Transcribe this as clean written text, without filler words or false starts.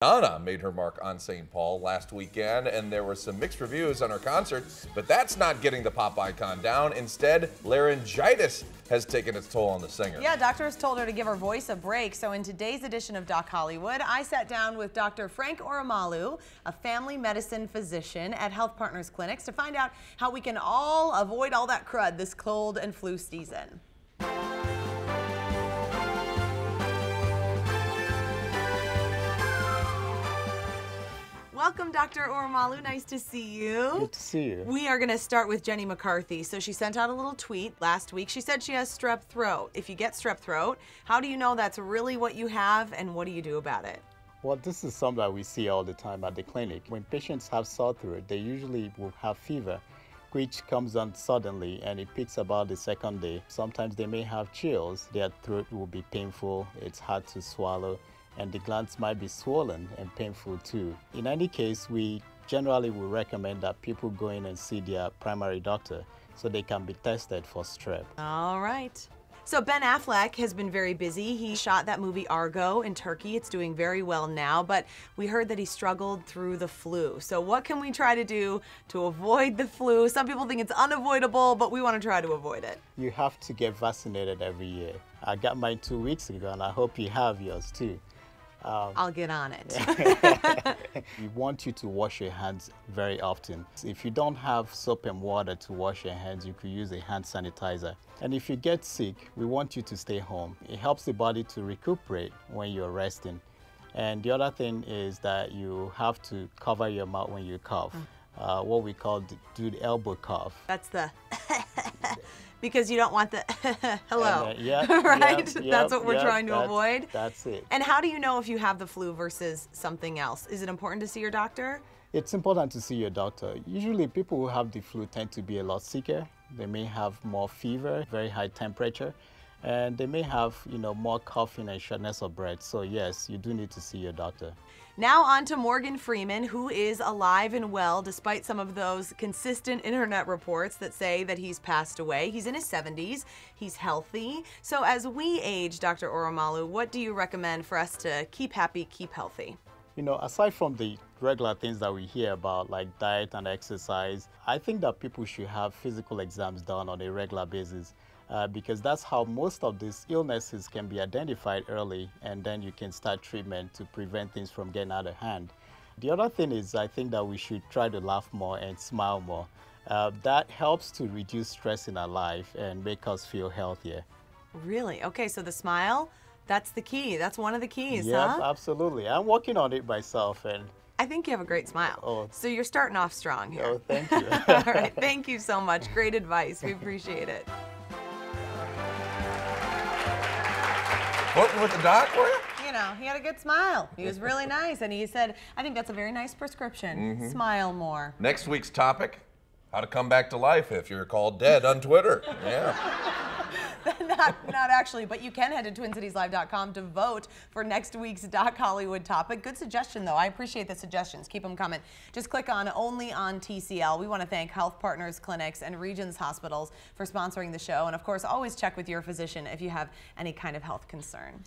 Madonna made her mark on St. Paul last weekend, and there were some mixed reviews on her concert, but that's not getting the pop icon down. Instead, laryngitis has taken its toll on the singer. Yeah, doctors told her to give her voice a break. So in today's edition of Doc Hollywood, I sat down with Dr. Frank Oramalu, a family medicine physician at HealthPartners Clinics, to find out how we can all avoid all that crud this cold and flu season. Welcome, Dr. Oramalu. Nice to see you. Good to see you. We are going to start with Jenny McCarthy. So she sent out a little tweet last week. She said she has strep throat. If you get strep throat, how do you know that's really what you have, and what do you do about it? Well, this is something that we see all the time at the clinic. When patients have sore throat, they usually will have fever, which comes on suddenly and it peaks about the second day. Sometimes they may have chills. Their throat will be painful. It's hard to swallow, and the glands might be swollen and painful too. In any case, we generally will recommend that people go in and see their primary doctor so they can be tested for strep. All right. So Ben Affleck has been very busy. He shot that movie Argo in Turkey. It's doing very well now, but we heard that he struggled through the flu. So what can we try to do to avoid the flu? Some people think it's unavoidable, but we want to try to avoid it. You have to get vaccinated every year. I got mine 2 weeks ago, and I hope you have yours too. I'll get on it. We want you to wash your hands very often. If you don't have soap and water to wash your hands, you could use a hand sanitizer. And if you get sick, we want you to stay home. It helps the body to recuperate when you're resting. And the other thing is that you have to cover your mouth when you cough. What we call the dude elbow cough. That's the because you don't want the hello, yeah, right? Yeah, that's what we're trying to avoid. That's it. And how do you know if you have the flu versus something else? Is it important to see your doctor? It's important to see your doctor. Usually people who have the flu tend to be a lot sicker. They may have more fever, very high temperature, and they may have, more coughing and shortness of breath. So yes, you do need to see your doctor. Now on to Morgan Freeman, who is alive and well despite some of those consistent internet reports that say that he's passed away. He's in his 70s. He's healthy. So as we age, Dr. Oramalu, what do you recommend for us to keep happy, keep healthy? Aside from the regular things that we hear about, like diet and exercise, I think that people should have physical exams done on a regular basis. Because that's how most of these illnesses can be identified early, and then you can start treatment to prevent things from getting out of hand. The other thing is, I think that we should try to laugh more and smile more. That helps to reduce stress in our life and make us feel healthier. Really? Okay, so the smile, that's the key. That's one of the keys, Yeah, huh? absolutely. I'm working on it myself, and I think you have a great smile. Oh. So you're starting off strong here. Oh, thank you. All right, thank you so much. Great advice. We appreciate it. Working with the doc for you? He had a good smile. He was really nice, and he said, I think that's a very nice prescription. Smile more. Next week's topic, how to come back to life if you're called dead on Twitter. Yeah. Not actually, but you can head to TwinCitiesLive.com to vote for next week's Doc Hollywood topic. Good suggestion, though. I appreciate the suggestions. Keep them coming. Just click on Only on TCL. We want to thank HealthPartners Clinics and Regions Hospitals for sponsoring the show. And, of course, always check with your physician if you have any kind of health concern.